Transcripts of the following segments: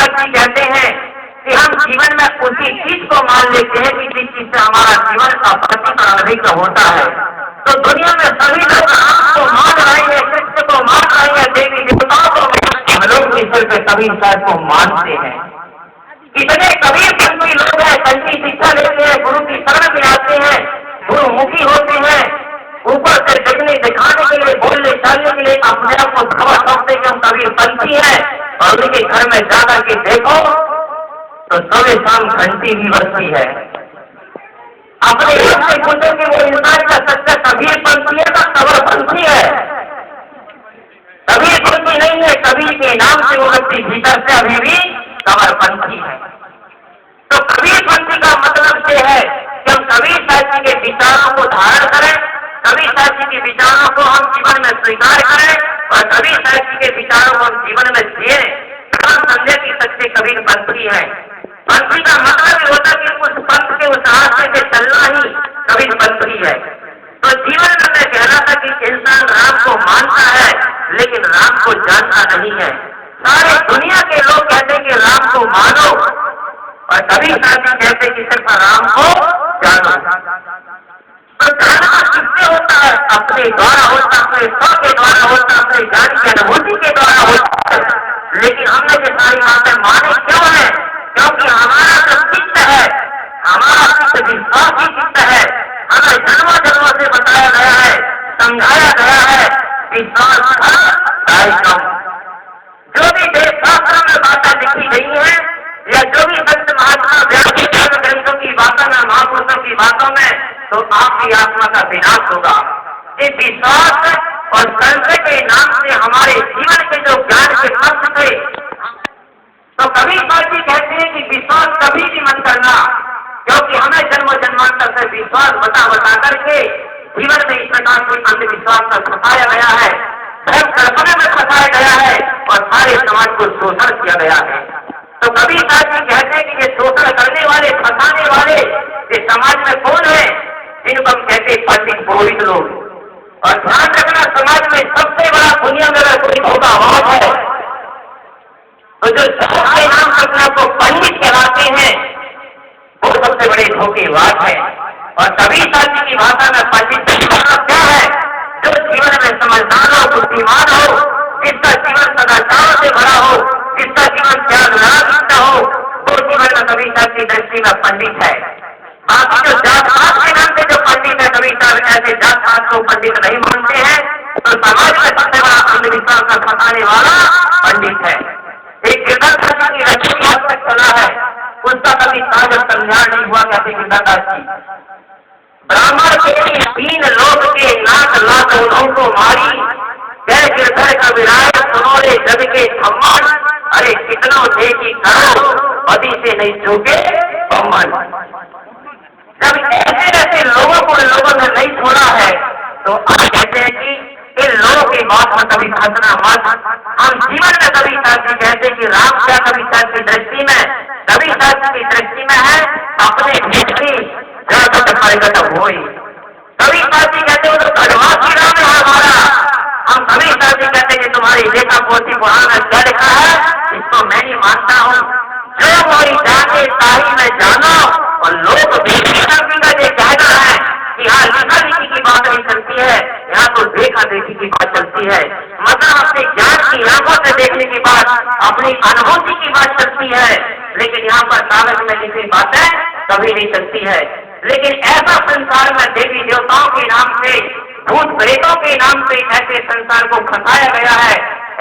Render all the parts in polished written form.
साहब जी कहते हैं कि हम जीवन में उसी चीज को मान लेते हैं कि जिस चीज से हमारा जीवन का प्रतिफल होता है। तो दुनिया में सभी लोग राम को मान रहे हैं, कृष्ण को मान रहे हैं, देवी देवताओं को हम लोग ईश्वर के कबीर साहब को मानते हैं। कितने कबीर पंथी लोग हैं, संची शिक्षा लेते हैं, गुरु की शरण में आते हैं, गुरुमुखी होते हैं, ऊपर से देखने दिखाने के लिए, बोलने चालने के लिए अपने आप को खबर समझते कि हम कबीर पंथी है। और उनके घर में जाकर के देखो तो सुबह शाम घंटी भी बजती है। अपने आप से पूछो कि वो इंसान का सच्चा कबीर पंथी है तो कबर पंथी है? कबीर पंथी नहीं है, कबीर के नाम से वो व्यक्ति भीतर से अभी भी कबर पंथी है। तो कबीर पंथी का मतलब ये है कि हम कबीर साहब जी के विचारों को धारण करें, कबीर साहब जी के विचारों को हम जीवन में स्वीकार करें और कबीर साहब जी के विचारों को हम जीवन में जिए। हम समझे कि सच्चे कबीर पंथी है। पंथी का मतलब ये होता है कि उस पंथ के उस रास्ते से चलना ही कबीर पंथी है। तो जीवन में मैं कहना था कि इंसान राम को मानता है लेकिन राम को जानता नहीं है। सारे दुनिया के लोग कहते हैं कि राम को मानो और कबीर साहब जी कहते हैं कि सिर्फ राम को जानो। तो जानना किससे होता है? अपने द्वारा होता है, अपने स्व के द्वारा होता है, अपने ज्ञान की अनुभूति के द्वारा होता है। लेकिन हमने ये सारी बातें माने क्यों है? क्योंकि हमारा जो चित्त है, हमारा चित्त विश्वासी चित्त है। हमें जन्मों जन्मों से बताया गया है, समझाया गया है, विश्वास कार्यक्रम जो भी देश शास्त्र में बातें लिखी गई है या जो भी संत महात्मा व्यापी ग्रंथों की बातों में, महापुरुषों की बातों में, तो आपकी आत्मा का विनाश होगा। इस विश्वास और संशय के नाम से हमारे जीवन के जो ज्ञान के पक्ष थे, तो कबीर साहब जी कहते हैं कि विश्वास कभी भी मत करना, क्योंकि हमें जन्म जन्मांतर से विश्वास बता करके जीवन में इस प्रकार से अंधविश्वास का फंसाया गया है, धर्म कल्पना में फंसाया गया है और सारे समाज को शोषण किया गया है। तो कबीर साहब जी कहते हैं कि ये शोषण करने वाले, फंसाने वाले ये समाज में कौन है? जिनको हम कहते हैं पंडित पुरोहित लोग। और ध्यान रखना, समाज में सबसे बड़ा दुनिया में अगर कोई धोखाबाज है तो जो के नाम से अपने को पंडित कहलाते हैं वो सबसे बड़े धोखेबाज है। और कबीर साहब जी की भाषा में पंडित क्या है? जो जीवन में समझदार हो, बुद्धिमान हो, जिसका जीवन सदाचार से भरा हो, जिसका जीवन त्याग न हो, वो जीवन में कबीर साहब की दृष्टि में पंडित है। बाकी जो जात पात के नाम से जो पंडित है, कबीर साहब ऐसे जात पात को पंडित नहीं मानते हैं। तो समाज में सबसे बड़ा अंधविश्वास का फंसाने वाला पंडित है। एक गिरदास की रचना आज तक चला है, उसका कभी कागज कल्याण नहीं हुआ। कहते गिरदास जी, ब्राह्मण के 3 लोग के नाक लाख उनको मारी, जय गिरधर का विराय सुनोरे जग के सम्मान। अरे कितनों देखी करो पति से नहीं चूके सम्मान। जब ऐसे ऐसे लोगों को लोगों ने नहीं छोड़ा है तो आप कहते हैं कि इन लोगों की बात में कभी फंसना मत। हम जीवन में कभी साहब जी कहते हैं कि राम क्या कभी साहब की दृष्टि में, कभी साहब की दृष्टि में है अपने व्यक्ति प्रगट हो। कभी साहब जी कहते हो तो गढ़वासी राम है हमारा। हम कभी साहब जी कहते हैं कि तुम्हारी लेखा पोथी पुराण में क्या लिखा है इसको मैं नहीं मानता हूँ। जो कोई जाने ताही में जानो और लोग का ये कहना है कि यहाँ लिखा लिखी की बात नहीं चलती है, यहाँ तो देखा देखी की बात चलती है। मतलब अपने ज्ञान की आंखों से देखने की बात, अपनी अनुभूति की बात चलती है, लेकिन यहाँ पर कागज में लिखी बातें कभी नहीं चलती है। लेकिन ऐसा संसार में देवी देवताओं के नाम से, भूत प्रेतों के नाम से ऐसे संसार को फंसाया गया है,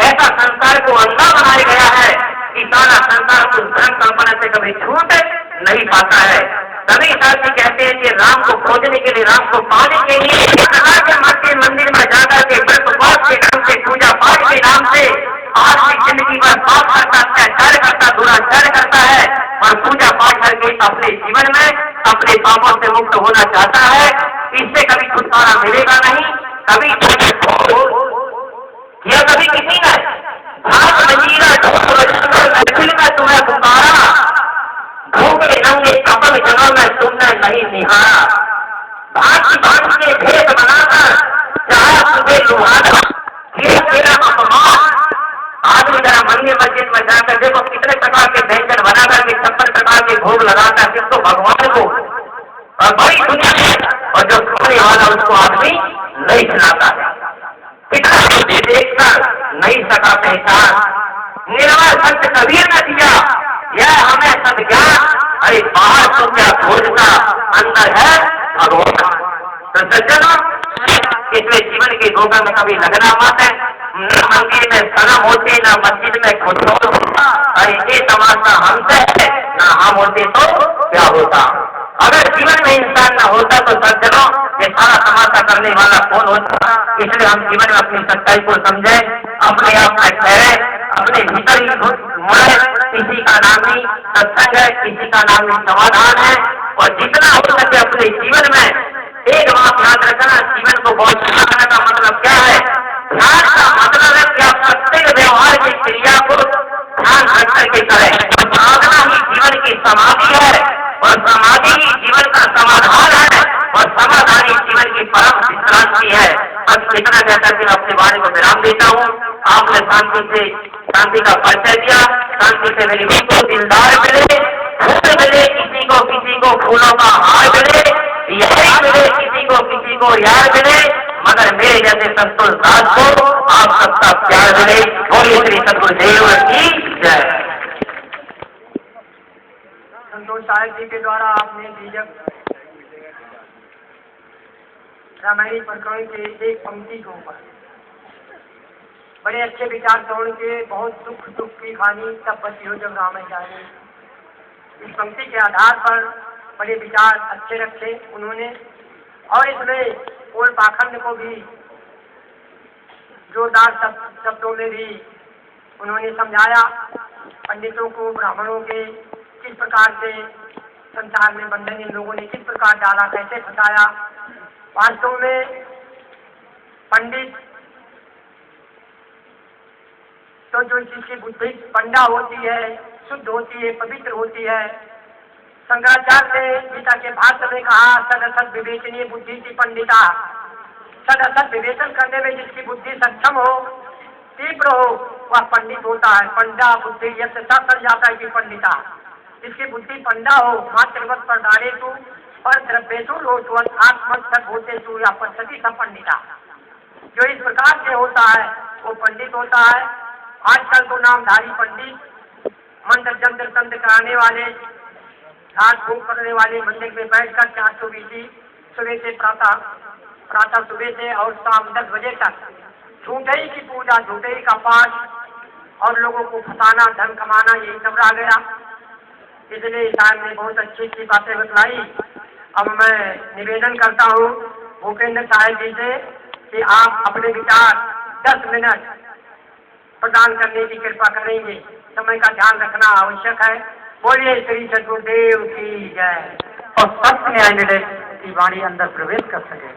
ऐसा संसार को अंधा बनाया गया है कि सारा संसार को धर्म कल्पना से कभी छूट नहीं पाता है। कभी साहब जी कहते हैं कि राम को खोजने के लिए, राम को पाने के लिए के मंदिर में जाकर के व्रत उपवास के नाम से, पूजा पाठ के नाम से आदमी जिंदगी भर पाप करता, अत्याचार करता, दुराचार करता है और पूजा पाठ करके अपने जीवन में अपने पापों से मुक्त होना चाहता है। इससे कभी छुटकारा मिलेगा नहीं। कभी यह कभी किसी ने भाग मंजीरा में तुम्हें पुकारा, भूखे नंगे कपल जगह में तुमने नहीं निहारा। भांति के भेद बनाकर चाहे तुम्हें लुहारा, तेरा अपमान। आदमी जरा मंदिर मस्जिद में जाकर देखो कितने प्रकार के संत कबीर ने दिया, यह हमें सद्ज्ञान। अरे बाहर तो क्या खोजता, अंदर है भगवान। तो सज्जनों, इसलिए जीवन की धोखा में कभी लगना मत है। न मंदिर में शर्म होती, न मस्जिद में खुशबू होता। और ये तमाशा हमसे है, न हम होते तो क्या होता। अगर जीवन में इंसान न होता तो सज्जनों, ये सारा तमाशा करने वाला कौन होता। इसलिए हम जीवन में अपनी सच्चाई को समझे, अपने आप में ठहरे, अपने भीतर ही मुड़े। किसी का नाम ही सत्संग है, किसी का नाम ही समाधान है। और जितना हो सके अपने जीवन में एक बात याद रखना, जीवन को बहुत करने का मतलब क्या है। ध्यान का मतलब है कि आप प्रत्येक व्यवहार की क्रिया को ध्यान रख करके करें। और साधना ही जीवन की समाधि है, और समाधि ही जीवन का समाधान है, और समाधान ही जीवन की परम विश्रांति है। बस इतना कहकर मैं अपने वाणी को विराम देता हूँ। आपने शांति का परिचय दिया। शांति से मेरी को दिलदार मिले, फूल मिले किसी को फूलों का हार मिले, यही मिले किसी को यार मिले, मगर मेरे जैसे संतोष दास को आप सबका प्यार मिले। बोलिए श्री सतगुरुदेव की जय। संतोष साहिब जी के द्वारा आपने बीजक रामायणी प्रकरण के एक पंक्ति के ऊपर बड़े अच्छे विचार छोड़ के, बहुत दुख की खानी तब बची हो जब राम जानी, इस पंक्ति के आधार पर बड़े विचार अच्छे रखे उन्होंने। और इसमें कोल पाखंड को भी जोरदार शब्दों में भी उन्होंने समझाया। पंडितों को, ब्राह्मणों के किस प्रकार से संसार में बंधन इन लोगों ने किस प्रकार डाला, कैसे फंसाया। वास्तव में पंडित तो जो जिसकी बुद्धि पंडा होती है, शुद्ध होती है, पवित्र होती है। शंकराचार्य ने गीता के भाष्य में कहा, सदसद विवेचनीय बुद्धि की पंडिता। सदसद विवेचन करने में जिसकी बुद्धि सक्षम हो, तीव्र हो, वह पंडित होता है। पंडा बुद्धि यह सर जाता है कि पंडिता, जिसकी बुद्धि पंडा हो, मातृवत पर डाले तू पर द्रव्येशु लोटवत आत्मत होते तू या पद्धति सब पंडिता। जो इस प्रकार से होता है वो पंडित होता है। आजकल तो नामधारी पंडित, मंत्र जंत्र तंत्र कराने वाले, घाट फूक करने वाले, मंदिर में बैठकर 420 सुबह से प्रातः सुबह से और शाम 10 बजे तक झूठे की पूजा, झूठे का पाठ और लोगों को फंसाना, धन कमाना, यही सब रह गया। इसलिए साहब ने बहुत अच्छी अच्छी बातें बतलाई। अब मैं निवेदन करता हूँ भूपेंद्र साहब जी से कि आप अपने विचार 10 मिनट प्रदान करने की कृपा करेंगे। समय का ध्यान रखना आवश्यक है। बोलिए श्री सतगुरुदेव की जय। और सत्य न्याय निर्णय की वाणी अंदर प्रवेश कर सके।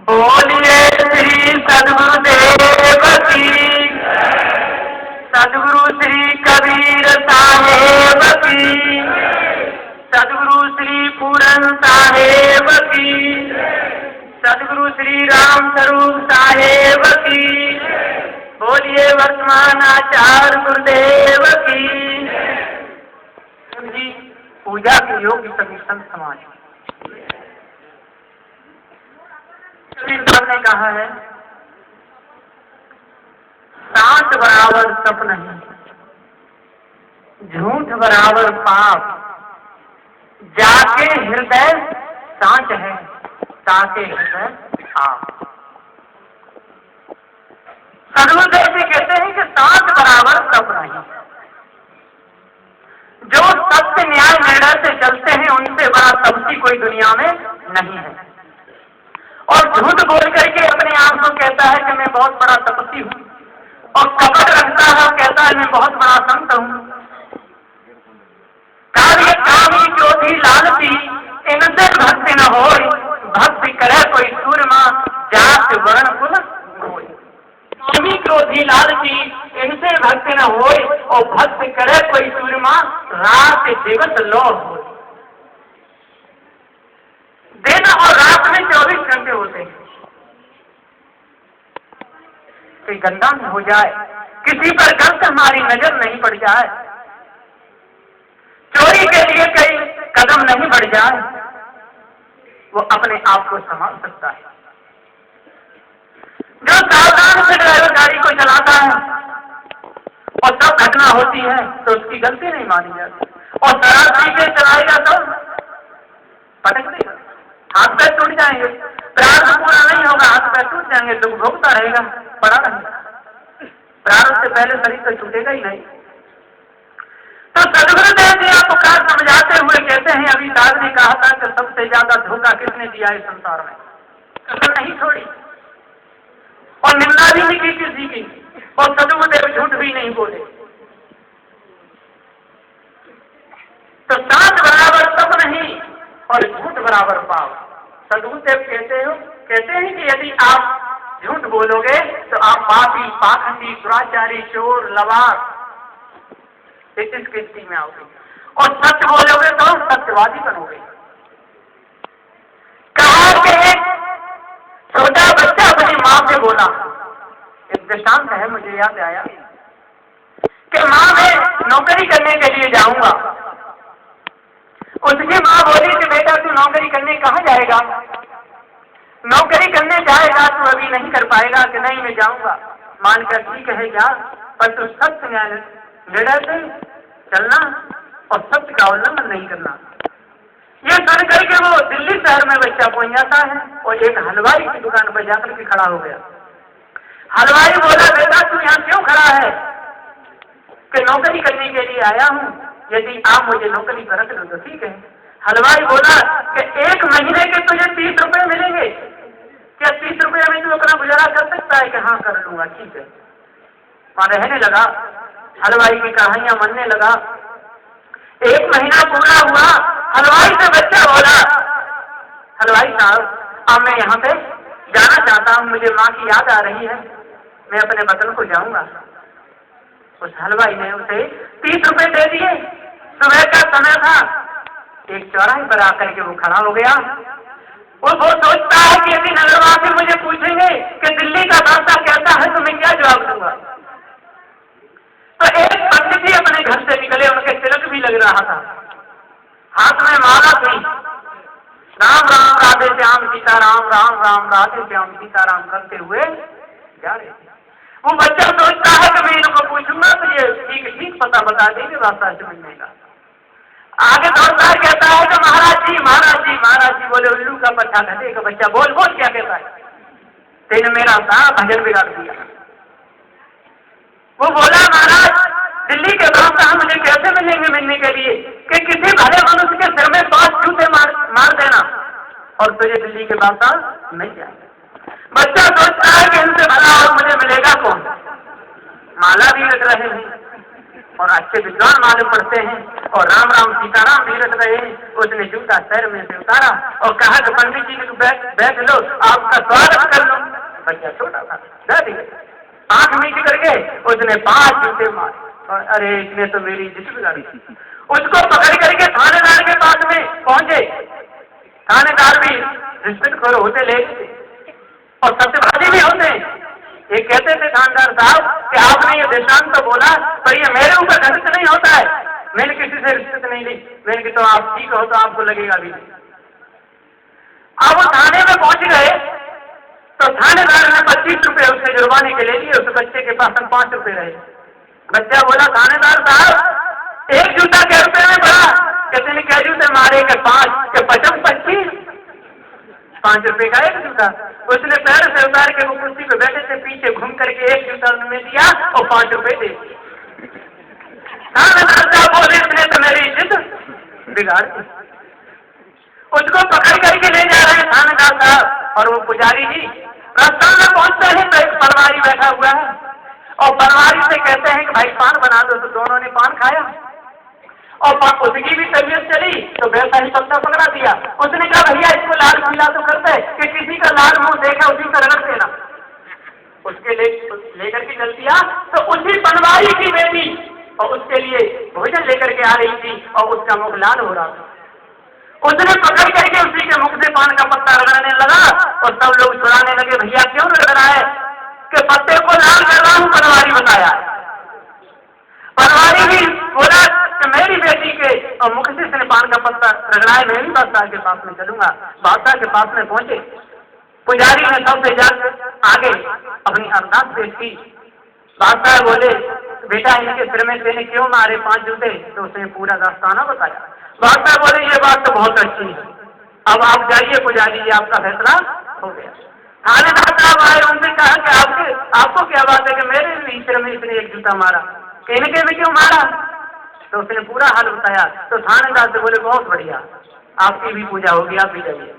बोलिए श्री सद्गुरुदेव की, सद्गुरु श्री कबीर साहेब की, सद्गुरु श्री पूरन साहेब की, सद्गुरु श्री राम स्वरूप साहेब की। बोलिए वर्तमान आचार्य गुरुदेव की जी। पूजा के योग्य सभी संत समाज ने कहा है, सांच बराबर सप नहीं, झूठ बराबर पाप, जाके हृदय सांच है, ताके हृदय आप। सदगुरुदेव जी कहते हैं कि सांच बराबर सप नहीं। जो सत्य न्याय निर्णय से चलते हैं उनसे बड़ा तपस्वी कोई दुनिया में नहीं है। और झूठ बोल करके अपने आप को कहता है कि मैं बहुत बड़ा तपस्वी हूँ, और कपट रखता है और कहता है मैं बहुत बड़ा संत हूँ। कार्य कामी क्रोधी लालची इनसे भक्ति न हो, भक्ति करे कोई सूरमा जात वर्ण कुल कोई। कामी क्रोधी लालची इनसे भक्ति न हो, और भक्ति करे कोई सूरमा रात दिवस लो हो। दिन और रात में 24 घंटे होते हैं। कोई गंदा न हो जाए, किसी पर गलत हमारी नजर नहीं पड़ जाए, चोरी के लिए कई कदम नहीं बढ़ जाए, वो अपने आप को संभाल सकता है। जो सावधान से ड्राइवर गाड़ी को चलाता है और तब घटना होती है तो उसकी गलती नहीं मानी जाती। और शराब पी के चलाएगा तो पटक देगा, हाथ पैर टूट जाएंगे, प्रारब्ध पूरा नहीं होगा, हाथ पैर टूट जाएंगे, दुख भोगता रहेगा, पड़ा रहेगा। प्रारब्ध से पहले शरीर तो छूटेगा ही नहीं। तो सदगुरुदेव जी आपको क्या समझाते हुए कहते हैं, अभी दाद ने कहा था कि सबसे ज्यादा धोखा किसने दिया इस संसार में, कसर नहीं छोड़ी और निंदा भी नहीं की किसी की, और सदगुरुदेव झूठ भी नहीं बोले। तो सात बराबर सब नहीं और झूठ बराबर पाप। सदगुरुदेव कहते हैं कि यदि आप झूठ बोलोगे तो आप पापी, पाखंडी, दुराचारी, चोर, लवार इस स्थिति में आओगे, और सत्य बोलोगे तो सत्यवादी बनोगे। कहा कि एक छोटा बच्चा अपनी माँ से बोला, एक दृष्टांत है मुझे याद आया कि माँ मैं नौकरी करने के लिए जाऊंगा। उसकी माँ बोली कि बेटा तू नौकरी करने कहाँ जाएगा, नौकरी करने जाएगा तू अभी नहीं कर पाएगा। कि नहीं मैं जाऊंगा। मान कर ठीक है जा, पर तू सत्य निर्णय से चलना और सत्य का उल्लंघन नहीं करना। ये सुन करके वो दिल्ली शहर में बच्चा पहुंच जाता है और एक हलवाई की दुकान पर जाकर के खड़ा हो गया। हलवाई बोला बेटा तू यहाँ क्यों खड़ा है? कि नौकरी करने के लिए आया हूँ, यदि आप मुझे नौकरी पर रख लो तो ठीक है। हलवाई बोला कि 1 महीने के तुझे 30 रुपए मिलेंगे, क्या 30 रुपए में तू अपना गुजारा कर सकता है? कि हाँ कर लूंगा, ठीक है। वहां रहने लगा, हलवाई की कहानियां मनने लगा। 1 महीना पूरा हुआ, हलवाई से बच्चा बोला हलवाई साहब अब मैं यहाँ पे जाना चाहता हूँ, मुझे माँ की याद आ रही है, मैं अपने वतन को जाऊंगा। उस हलवाई ने उसे 30 रुपए दे दिए। सुबह का समय था, एक चौराहे पर आकर के वो खड़ा हो गया। वो सोचता है कि यदि नगरवासी मुझे पूछेंगे कि दिल्ली का रास्ता कैसा है तो मैं क्या जवाब दूंगा। तो एक पंडित जी अपने घर से निकले, उनके तिलक भी लग रहा था, हाथ में माला थी, राम राम राधे श्याम सीताराम, राम राम राधे श्याम सीताराम करते हुए जा रहे थे। वो बच्चा सोचता है कि मैं इनको पूछूंगा तो ये ठीक पता बता देंगे रास्ता समझने का। आगे दौड़ता है, कहता है कि महाराज जी महाराज जी महाराज जी। बोले उल्लू का पट्टा गधे का बच्चा, बोल बोल क्या कहता है? तेने मेरा सारा भजन बिगाड़ दिया। वो बोला महाराज दिल्ली के रास्ता मुझे कैसे मिलेंगे मिलने के लिए कि किसी भले मनुष्य के सिर में 5 जूते मार देना और तुझे दिल्ली के रास्ता मिल जाए। बच्चा सोचता है कि इनसे भला और मुझे मिलेगा कौन? माला भी रख रहे हैं और अच्छे विद्वान मालूम पड़ते हैं और राम राम सीताराम भी रख रहे हैं। उसने जूता पैर में से उतारा और कहा कि पंडित जी को बैठ लो, आपका स्वागत कर लो। बच्चा छोटा था, आंख मीच करके उसने 5 जूते मारे और अरे इसने तो मेरी इज्जत बिगाड़ी थी। उसको पकड़ करके थानेदार के पास में पहुंचे। थानेदार भी रिश्वतखोर होते ले और सत्यवादी भी होते। ये कहते थे थानेदार साहब कि आपने ये दृष्टांत तो बोला पर ये मेरे ऊपर घटित नहीं होता है, मैंने किसी से रिश्वत नहीं ली, मैंने कि तो आप ठीक हो तो आपको लगेगा भी नहीं। अब वो थाने में पहुंच गए तो थानेदार ने 25 रुपए उससे जुर्माने के ले लिए। उस बच्चे के पास 5 रुपए रहे। बच्चा बोला थानेदार साहब 1 जूता क्या रुपए में पड़ा? कहते ने क्या जूते मारे? के 5 के 25 5 रुपए का 1 जूता। उसने पैर से उतार के वो कुर्सी पे बैठे थे, पीछे घूम करके 1 जूता में दिया और 5 रुपए दे दिए। थानेदार साहब बोले इसने तो मेरी इज्जत बिगाड़ दी। उसको पकड़ करके ले जा रहे हैं थानेदार साहब और वो पुजारी जी। रास्ता में पहुंचते हैं तो एक पनवारी बैठा हुआ है और पनवारी से कहते हैं कि भाई पान बना दो। तो दोनों ने पान खाया और उसकी भी तबीयत चली तो वैसा ही पत्ता पकड़ा दिया। उसने कहा भैया इसको लाल पीला तो करते कि किसी का लाल मुंह देखा उसी का रगड़ देना। उसके लेकर के चल दिया तो उसी पनवारी की बेटी और उसके लिए भोजन लेकर के आ रही थी और उसका मुख लाल हो रहा था। उसने पकड़ करके उसी के मुख से पान का पत्ता रगड़ने लगा और सब लोग छुड़ाने लगे, भैया क्यों रगड़ रहा है? कि पत्ते को लाल कर रहा हूं, पनवारी बताया। पनवारी भी बोला कि मेरी बेटी के और मुख से इसने पान का पत्ता रगड़ाए, मैं भी बादशाह के पास में चलूंगा। बादशाह के पास में पहुंचे, पुजारी ने सबसे आगे अपनी अरदास पेश की। बादशाह बोले बेटा इनके सिर में तेने क्यों मारे 5 जूते? तो उसने पूरा दास्ताना बताया। बादशाह बोले ये बात तो बहुत अच्छी है, अब आप जाइए पुजारी जी, आपका फैसला हो गया। थानेदार साहब आए, उनसे कहा कि आपको क्या बात है कि मेरे भी सिर में इसने 1 जूता मारा, इनके भी क्यों मारा? तो उसने पूरा हाल बताया। तो थानेदार से बोले बहुत बढ़िया, आपकी भी पूजा होगी, आप भी जाइए।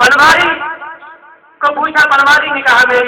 पनवारी को पूछा, पनवारी ने कहा मेरी